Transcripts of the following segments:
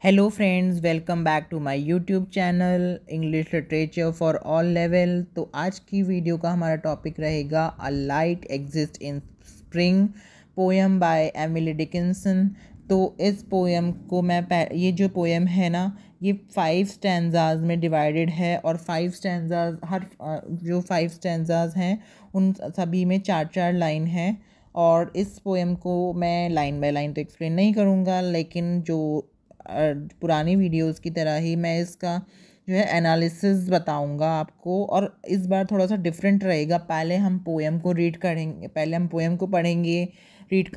Hello friends, welcome back to my YouTube channel English literature for all level. तो आज की video का हमारा टॉपिक रहेगा a light exists in spring, poem by Emily Dickinson. तो इस पोएम को ये जो पोएम है ना, ये 5 स्टैंजाज में डिवाइडेड है और 5 स्टैंजाज जो 5 स्टैंजाज हैं उन सभी में 4-4 लाइन है। और इस पोएम को मैं लाइन बाय लाइन तो एक्सप्लेन नहीं करूँगा, लेकिन जो पुरानी वीडियोस की तरह ही मैं इसका जो है एनालिसिस बताऊंगा आपको। और इस बार थोड़ा सा डिफरेंट रहेगा। पहले हम पोएम को रीड करेंगे, पहले हम पोएम को पढ़ेंगे, रीड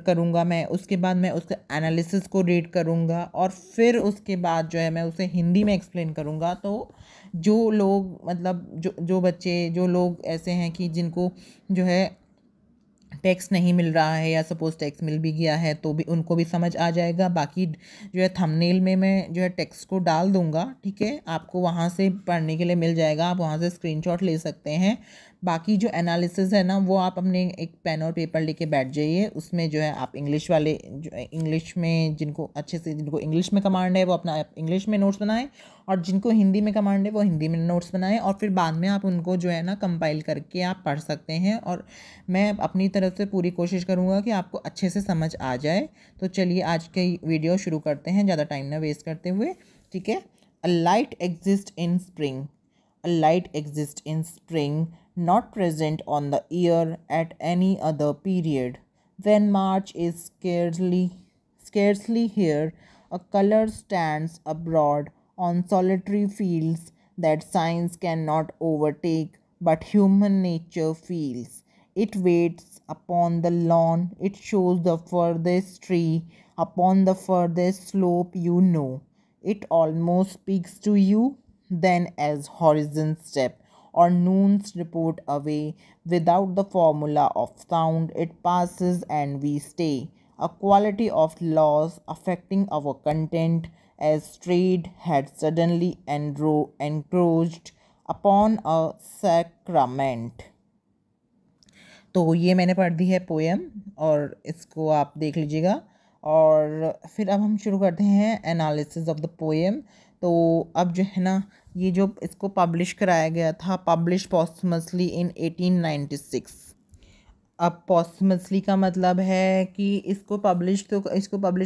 करूँगा मैं। उसके बाद मैं उसके एनालिसिस को रीड करूँगा और फिर उसके बाद जो है मैं उसे हिंदी में एक्सप्लेन करूँगा। तो जो लोग मतलब जो बच्चे जो लोग ऐसे हैं कि जिनको जो है टेक्स्ट नहीं मिल रहा है या सपोज टेक्स्ट मिल भी गया है तो भी उनको भी समझ आ जाएगा। बाकी जो है थंबनेल में मैं जो है टेक्स्ट को डाल दूंगा, ठीक है, आपको वहाँ से पढ़ने के लिए मिल जाएगा, आप वहाँ से स्क्रीनशॉट ले सकते हैं। बाकी जो एनालिसिस है ना, वो आप अपने एक पेन और पेपर लेके बैठ जाइए। उसमें जो है आप इंग्लिश वाले जो इंग्लिश में जिनको इंग्लिश में कमांड है वो अपना इंग्लिश में नोट्स बनाएं, और जिनको हिंदी में कमांड है वो हिंदी में नोट्स बनाएं, और फिर बाद में आप उनको जो है ना कंपाइल करके आप पढ़ सकते हैं। और मैं अपनी तरफ से पूरी कोशिश करूँगा कि आपको अच्छे से समझ आ जाए। तो चलिए आज की वीडियो शुरू करते हैं, ज़्यादा टाइम ना वेस्ट करते हुए, ठीक है। A light exists in spring, a light exists in spring, not present on the ear at any other period. When March is scarcely here, a color stands abroad on solitary fields that science cannot overtake, but human nature feels. It waits upon the lawn, it shows the furthest tree, upon the furthest slope you know. It almost speaks to you then as horizon step or noon's report away. Without the formula of sound, it passes and we stay. A quality of laws affecting our content as trade had suddenly encroached upon a sacrament. तो ये मैंने पढ़ दी है poem, और इसको आप देख लीजिएगा। और फिर अब हम शुरू करते हैं एनालिसिस ऑफ द पोएम। तो अब जो है ना, ये जो इसको पब्लिश कराया गया था, पब्लिश पॉस्टमसली इन 1896। अब पॉस्टमसली का मतलब है कि इसको पब्लिश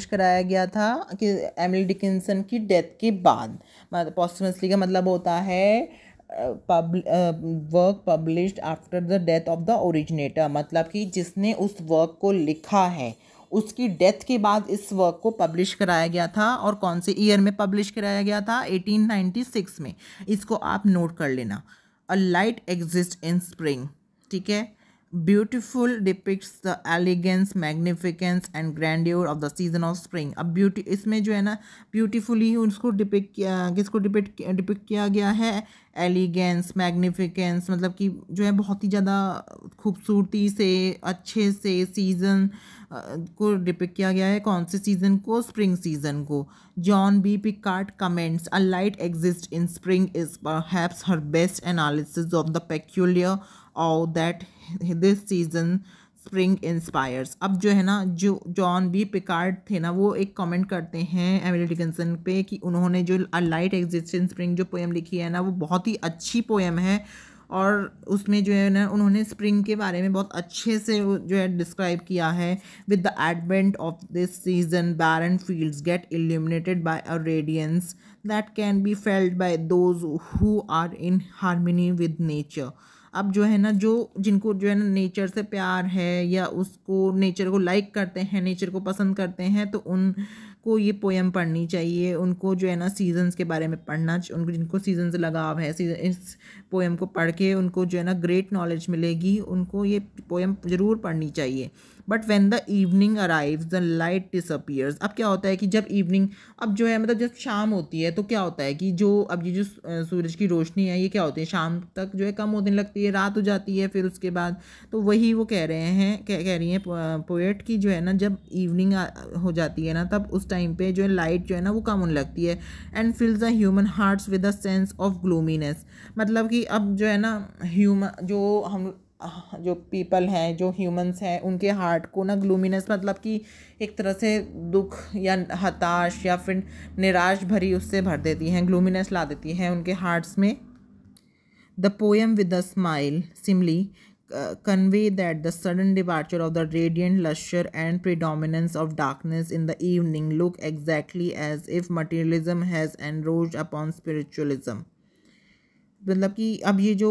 कराया गया था कि एमिली डिकिंसन की डेथ के बाद। मतलब पॉस्टमसली का मतलब होता है work published after the death of the originator, मतलब कि जिसने उस वर्क को लिखा है उसकी डेथ के बाद इस वर्क को पब्लिश कराया गया था। और कौन से ईयर में पब्लिश कराया गया था? 1896 में। इसको आप नोट कर लेना। A light exists in spring, ठीक है। Beautiful depicts the elegance, magnificence and grandeur of the season of spring. अब ब्यूटी इसमें जो है ना ब्यूटीफुली उसको डिपिक्ट किया गया है। एलिगेंस, मैग्निफिकेंस मतलब कि जो है बहुत ही ज़्यादा खूबसूरती से अच्छे से सीज़न को डिपिक्ट किया गया है। कौन से सीज़न को? स्प्रिंग सीज़न को। John B Pickard comments, a light exists in spring is perhaps her best analysis of the peculiar और that this season spring inspires. अब जो है ना, जो जॉन बी पिकार्ड थे ना, वो एक कमेंट करते हैं एमिली डिकिंसन पे कि उन्होंने जो अ लाइट एग्जिस्ट इन स्प्रिंग जो पोएम लिखी है ना, वो बहुत ही अच्छी पोएम है। और उसमें जो है ना उन्होंने स्प्रिंग के बारे में बहुत अच्छे से जो है डिस्क्राइब किया है। With the advent of this season barren fields get illuminated by a radiance that can be felt by those who are in harmony with nature. अब जो है ना, जिनको जो है ना नेचर से प्यार है या उसको नेचर को लाइक करते हैं, नेचर को पसंद करते हैं, तो उनको ये पोएम पढ़नी चाहिए। उनको जो है ना सीजन्स के बारे में उनको जिनको सीजन से लगाव है, इस पोएम को पढ़ के उनको जो है ना ग्रेट नॉलेज मिलेगी। उनको ये पोएम ज़रूर पढ़नी चाहिए। But when the evening arrives the light disappears. अब क्या होता है कि जब इवनिंग, अब जो है मतलब जब शाम होती है तो क्या होता है कि अब ये जो सूरज की रोशनी है ये क्या होती है, शाम तक जो है कम होने लगती है, रात हो जाती है फिर उसके बाद। तो वही वो कह रही हैं पोएट की जो है ना, जब इवनिंग हो जाती है ना, तब उस टाइम पे जो है लाइट जो है ना वो कम होने लगती है। And fills the human hearts with a sense of gloominess. मतलब कि अब जो है ना ह्यूमन जो हम जो पीपल हैं, जो ह्यूमंस हैं, उनके हार्ट को ना ग्लूमिनेस मतलब कि एक तरह से दुख या हताश या फिर निराश भरी उससे भर देती हैं, ग्लूमिनेस ला देती हैं उनके हार्ट्स में। The poem with a smile simply convey that the sudden departure of the radiant luster and predominance of darkness in the evening look exactly as if materialism has encroached upon spiritualism. मतलब कि अब ये जो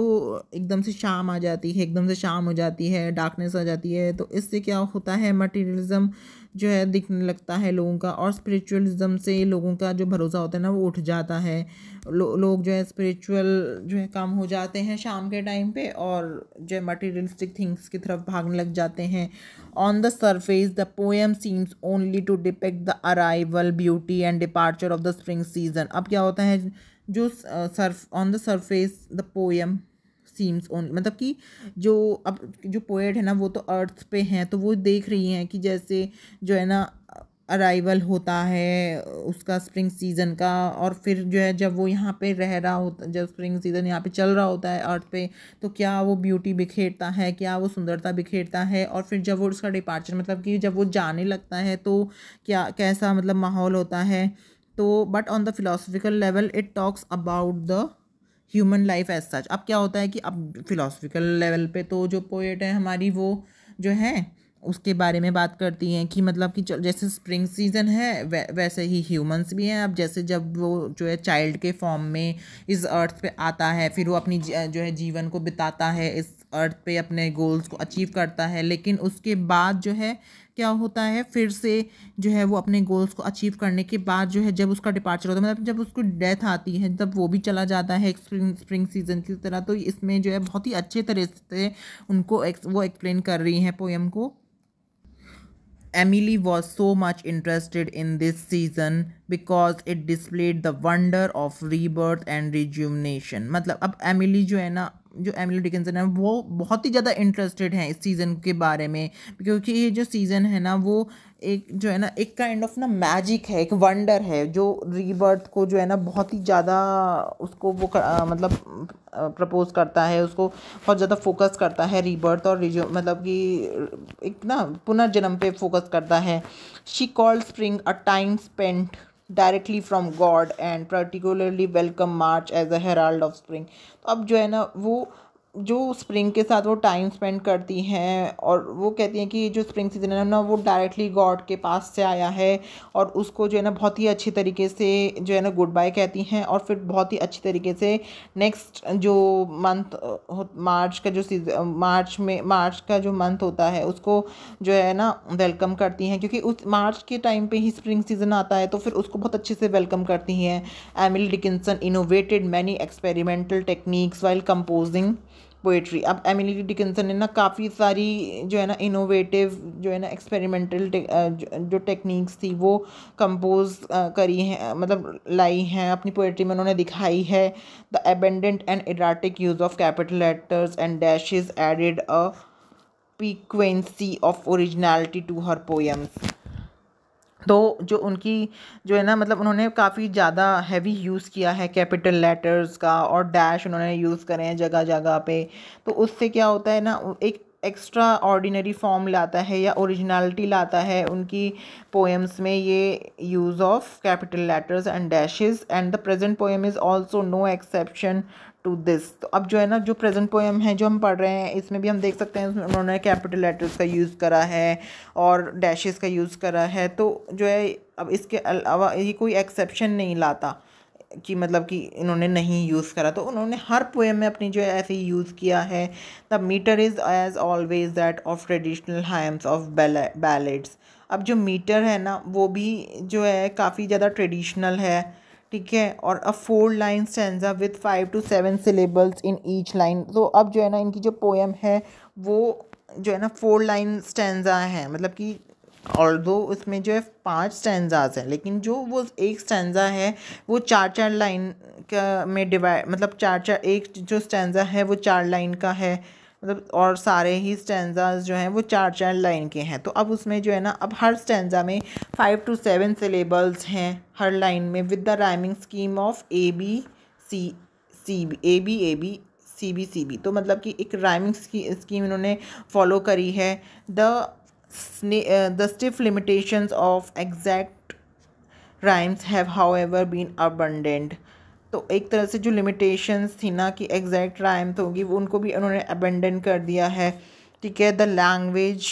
एकदम से शाम आ जाती है, एकदम से शाम हो जाती है, डार्कनेस आ जाती है, तो इससे क्या होता है, मटेरियलिज्म जो है दिखने लगता है लोगों का, और स्पिरिचुअलिज्म से लोगों का जो भरोसा होता है ना वो उठ जाता है। लोग जो है स्पिरिचुअल जो है कम हो जाते हैं शाम के टाइम पे, और जो है मटेरियलिस्टिक थिंग्स की तरफ भागने लग जाते हैं। On the surface the poem seems only to depict the arrival, beauty and departure of the spring season. अब क्या होता है, जो on the surface the poem seems only, मतलब कि जो अब जो पोएट है ना वो तो अर्थ पे हैं, तो वो देख रही हैं कि जैसे जो है ना अराइवल होता है उसका स्प्रिंग सीज़न का, और फिर जो है जब वो यहाँ पे रह रहा होता, जब स्प्रिंग सीज़न यहाँ पे चल रहा होता है अर्थ पे, तो क्या वो ब्यूटी बिखेरता है, क्या वो सुंदरता बिखेरता है, और फिर जब वो उसका डिपार्चर मतलब कि जब वो जाने लगता है तो क्या कैसा मतलब माहौल होता है। तो but on the philosophical level it talks about the human life as such. अब क्या होता है कि अब फिलोसफिकल लेवल पे तो जो पोएट है हमारी वो जो है उसके बारे में बात करती हैं कि मतलब कि जैसे स्प्रिंग सीज़न है वैसे ही ह्यूमंस भी हैं। अब जैसे जब वो जो है चाइल्ड के फॉर्म में इस अर्थ पे आता है, फिर वो अपनी जो है जीवन को बिताता है इस अर्थ पे, अपने गोल्स को अचीव करता है, लेकिन उसके बाद जो है क्या होता है, फिर से जो है वो अपने गोल्स को अचीव करने के बाद जो है जब उसका डिपार्चर होता है, मतलब जब उसको डेथ आती है, तब वो भी चला जाता है एक स्प्रिंग सीजन की तरह। तो इसमें जो है बहुत ही अच्छे तरह से उनको वो एक्सप्लेन कर रही हैं पोएम को। Emily was so much interested in this season because it displayed the wonder of rebirth and rejuvenation। मतलब अब एमिली जो है ना, जो एमिली डिकिंसन है वो बहुत ही ज़्यादा इंटरेस्टेड हैं इस सीज़न के बारे में, क्योंकि ये जो सीज़न है ना वो एक जो है ना एक काइंड ऑफ ना मैजिक है, एक वंडर है जो रीबर्थ को जो है ना बहुत ही ज़्यादा उसको वो मतलब प्रपोज करता है, उसको बहुत ज़्यादा फोकस करता है रीबर्थ और मतलब कि एक ना पुनर्जन्म पे फोकस करता है। She called spring a time spent directly from God and particularly welcome March as a herald of spring. तो अब जो है ना वो जो स्प्रिंग के साथ वो टाइम स्पेंड करती हैं, और वो कहती हैं कि जो स्प्रिंग सीजन है ना वो डायरेक्टली गॉड के पास से आया है, और उसको जो है ना बहुत ही अच्छी तरीके से जो है ना गुड बाय कहती हैं, और फिर बहुत ही अच्छी तरीके से नेक्स्ट जो मंथ मार्च का जो सीजन मार्च का जो मंथ होता है उसको जो है ना वेलकम करती हैं, क्योंकि उस मार्च के टाइम पे ही स्प्रिंग सीजन आता है, तो फिर उसको बहुत अच्छे से वेलकम करती हैं। Emily Dickinson innovated many experimental techniques while composing poetry. अब एमिली डिकिंसन ने ना काफ़ी सारी जो है ना इनोवेटिव जो है ना एक्सपेरिमेंटल जो टेक्निक्स थी वो कंपोज करी हैं, मतलब लाई हैं अपनी पोएट्री में, उन्होंने दिखाई है। The abundant and erratic use of capital letters and dashes added a piquancy of originality to her poems. तो जो उनकी जो है ना मतलब उन्होंने काफ़ी ज़्यादा हैवी यूज़ किया है कैपिटल लेटर्स का, और डैश उन्होंने यूज़ करे हैं जगह जगह पे। तो उससे क्या होता है ना एक एक्स्ट्रा ऑर्डिनरी फॉर्म लाता है या ओरिजिनलिटी लाता है उनकी पोएम्स में ये use of capital letters and dashes, and the present poem is also no exception to this. तो अब जो है ना जो प्रेजेंट पोएम है जो हम पढ़ रहे हैं इसमें भी हम देख सकते हैं उसमें उन्होंने कैपिटल लेटर्स का यूज़ करा है और डैशेस का यूज़ करा है। तो जो है अब इसके अलावा ये कोई एक्सेप्शन नहीं लाता कि मतलब कि इन्होंने नहीं यूज़ करा, तो उन्होंने हर पोएम में अपनी जो है ऐसे ही यूज़ किया है। The meter is as always that of traditional hymns of ballads. अब जो मीटर है ना वो भी जो है काफ़ी ज़्यादा ट्रेडिशनल है, ठीक है, और अ 4 line stanza with 5 to 7 syllables in each line. तो अब जो है ना इनकी जो पोएम है वो जो है ना 4 लाइन स्टैंजा है, मतलब कि ऑल्दो उसमें जो है 5 स्टैंजाज हैं, लेकिन जो वो एक स्टैंजा है वो 4 लाइन का में डिवाइड, मतलब 4 एक जो स्टैंजा है वो 4 लाइन का है, मतलब और सारे ही स्टैंजाज जो हैं वो 4 लाइन के हैं। तो अब उसमें जो है ना अब हर स्टैंजा में 5 to 7 सिलेबल्स हैं हर लाइन में, with the rhyming scheme of A B C C B A B CBCB, तो मतलब कि एक राइमिंग स्कीम इन्होंने फॉलो करी है। The stiff limitations of exact rhymes have however been abundant. तो एक तरह से जो लिमिटेशंस थी ना कि एग्जैक्ट राइम तो होगी, वो उनको भी उन्होंने अबेंडन कर दिया है। ठीक है, the language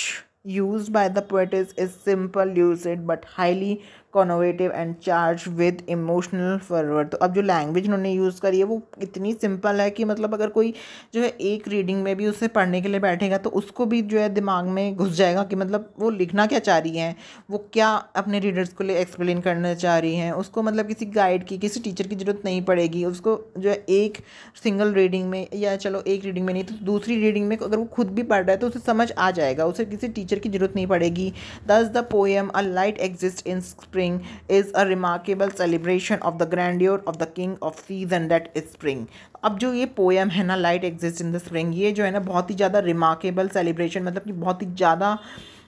use by the poet is simple used but highly connotative and charge with emotional fervour. तो अब जो लैंग्वेज उन्होंने यूज़ करी है वो इतनी सिंपल है कि मतलब अगर कोई जो है एक रीडिंग में भी उसे पढ़ने के लिए बैठेगा तो उसको भी जो है दिमाग में घुस जाएगा कि मतलब वो लिखना क्या चाह रही हैं, वो क्या अपने रीडर्स को लिए एक्सप्लेन करना चाह रही हैं। उसको मतलब किसी गाइड की, किसी टीचर की ज़रूरत नहीं पड़ेगी। उसको जो है एक सिंगल रीडिंग में, या चलो एक रीडिंग में नहीं तो दूसरी रीडिंग में अगर वो खुद भी पढ़ रहा है तो उसे समझ आ जाएगा, उसे किसी टीचर की ज़रूरत नहीं पड़ेगी। दस the poem a light exists in spring is a remarkable celebration of the grandeur of the king of season that is spring। अब जो ये पोएम है ना, light exists in the spring, ये जो है ना बहुत ही ज़्यादा रिमार्केबल सेलिब्रेशन, मतलब कि बहुत ही ज़्यादा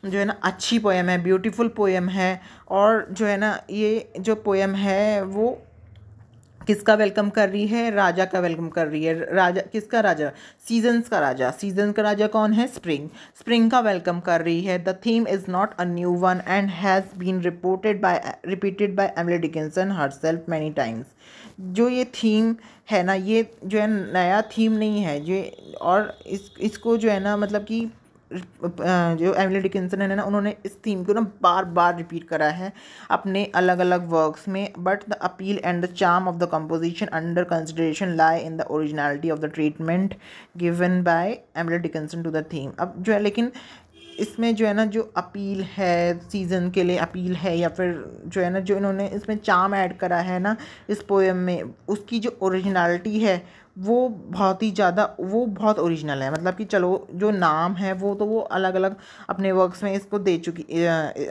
जो है ना अच्छी पोएम है, ब्यूटीफुल पोएम है। और जो है ना ये जो पोएम है वो किसका वेलकम कर रही है? राजा का वेलकम कर रही है। राजा किसका? राजा, सीजन्स का राजा। सीजन का राजा कौन है? स्प्रिंग। स्प्रिंग का वेलकम कर रही है। The theme is not a new one and has been repeated by Emily Dickinson herself many times. जो ये थीम है ना, ये जो है नया थीम नहीं है ये, और इसको जो है ना मतलब कि जो एमिली डिकिंसन है ना, उन्होंने इस थीम को ना बार बार रिपीट करा है अपने अलग अलग वर्क्स में। But the appeal and the charm of the composition under consideration lie in the originality of the treatment given by Emily Dickinson to the theme. अब जो है लेकिन इसमें जो है ना जो अपील है, सीज़न के लिए अपील है, या फिर जो है ना जो इन्होंने इसमें चार्म ऐड करा है ना इस पोएम में, उसकी जो ओरिजिनलिटी है वो बहुत ही ज़्यादा, वो बहुत ओरिजिनल है। मतलब कि चलो जो नाम है वो तो वो अलग अलग अपने वर्क्स में इसको दे चुकी,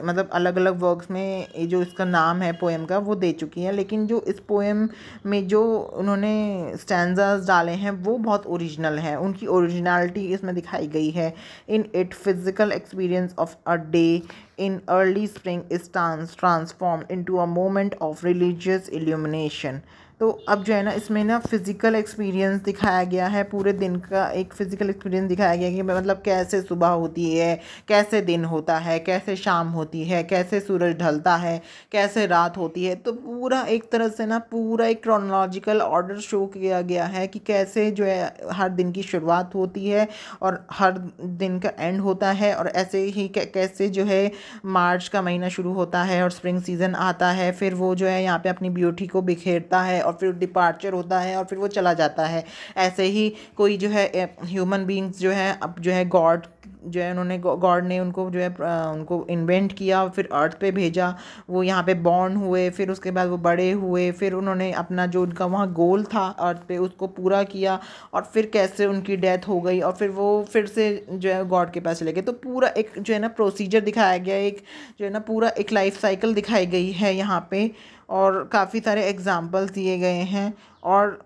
मतलब अलग अलग वर्क्स में ये जो इसका नाम है पोएम का वो दे चुकी है, लेकिन जो इस पोएम में जो उन्होंने स्टैंजास डाले हैं वो बहुत ओरिजिनल है। उनकी ओरिजिनलिटी इसमें दिखाई गई है। In it physical experience of a day in early spring is transformed into a moment of religious illumination। तो अब जो है ना इसमें ना फिज़िकल एक्सपीरियंस दिखाया गया है, पूरे दिन का एक फ़िज़िकल एक्सपीरियंस दिखाया गया है कि मतलब कैसे सुबह होती है, कैसे दिन होता है, कैसे शाम होती है, कैसे सूरज ढलता है, कैसे रात होती है। तो पूरा एक तरह से ना पूरा एक क्रोनोलॉजिकल ऑर्डर शो किया गया है कि कैसे जो है हर दिन की शुरुआत होती है और हर दिन का एंड होता है, और ऐसे ही कैसे जो है मार्च का महीना शुरू होता है और स्प्रिंग सीज़न आता है, फिर वो जो है यहाँ पे अपनी ब्यूटी को बिखेरता है और फिर डिपार्चर होता है और फिर वो चला जाता है। ऐसे ही कोई जो है ह्यूमन बींग्स जो है अब जो है गॉड जो है उन्होंने गॉड ने उनको जो है उनको इन्वेंट किया, फिर अर्थ पे भेजा, वो यहाँ पे बॉर्न हुए, फिर उसके बाद वो बड़े हुए, फिर उन्होंने अपना जो उनका वहाँ गोल था अर्थ पे उसको पूरा किया, और फिर कैसे उनकी डेथ हो गई और फिर वो फिर से जो है गॉड के पास चले गए। तो पूरा एक जो है ना प्रोसीजर दिखाया गया, एक जो है ना पूरा एक लाइफ साइकिल दिखाई गई है यहाँ पे, और काफ़ी सारे एग्जाम्पल्स दिए गए हैं। और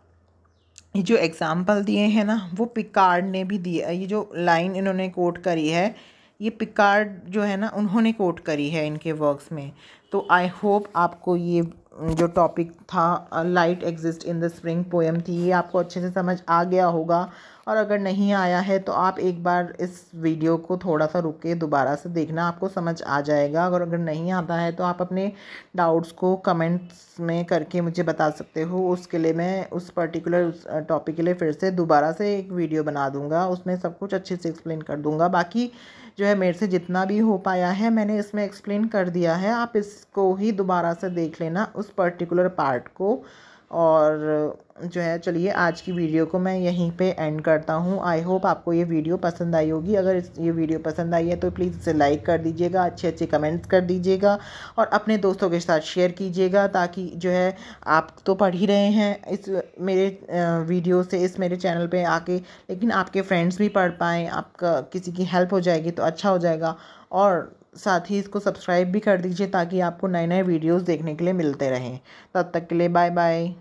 ये जो एग्ज़ाम्पल दिए हैं ना वो पिकार्ड ने भी दिए। ये जो लाइन इन्होंने कोट करी है ये पिकार्ड जो है ना उन्होंने कोट करी है इनके वर्क्स में। तो आई होप आपको ये जो टॉपिक था light exists in the spring poem थी, ये आपको अच्छे से समझ आ गया होगा। और अगर नहीं आया है तो आप एक बार इस वीडियो को थोड़ा सा रुक के दोबारा से देखना, आपको समझ आ जाएगा। अगर नहीं आता है तो आप अपने डाउट्स को कमेंट्स में करके मुझे बता सकते हो। उसके लिए मैं उस पर्टिकुलर टॉपिक के लिए फिर से दोबारा से एक वीडियो बना दूँगा, उसमें सब कुछ अच्छे से एक्सप्लेन कर दूँगा। बाकी जो है मेरे से जितना भी हो पाया है मैंने इसमें एक्सप्लेन कर दिया है, आप इसको ही दोबारा से देख लेना उस पर्टिकुलर पार्ट को। और जो है चलिए आज की वीडियो को मैं यहीं पे एंड करता हूँ। आई होप आपको ये वीडियो पसंद आई होगी। अगर ये वीडियो पसंद आई है तो प्लीज़ इसे लाइक कर दीजिएगा, अच्छे अच्छे कमेंट्स कर दीजिएगा और अपने दोस्तों के साथ शेयर कीजिएगा, ताकि जो है आप तो पढ़ ही रहे हैं इस मेरे वीडियो से, इस मेरे चैनल पे आके, लेकिन आपके फ्रेंड्स भी पढ़ पाएँ, आपका किसी की हेल्प हो जाएगी तो अच्छा हो जाएगा। और साथ ही इसको सब्सक्राइब भी कर दीजिए ताकि आपको नए नए वीडियोज़ देखने के लिए मिलते रहें। तब तक के लिए बाय बाय।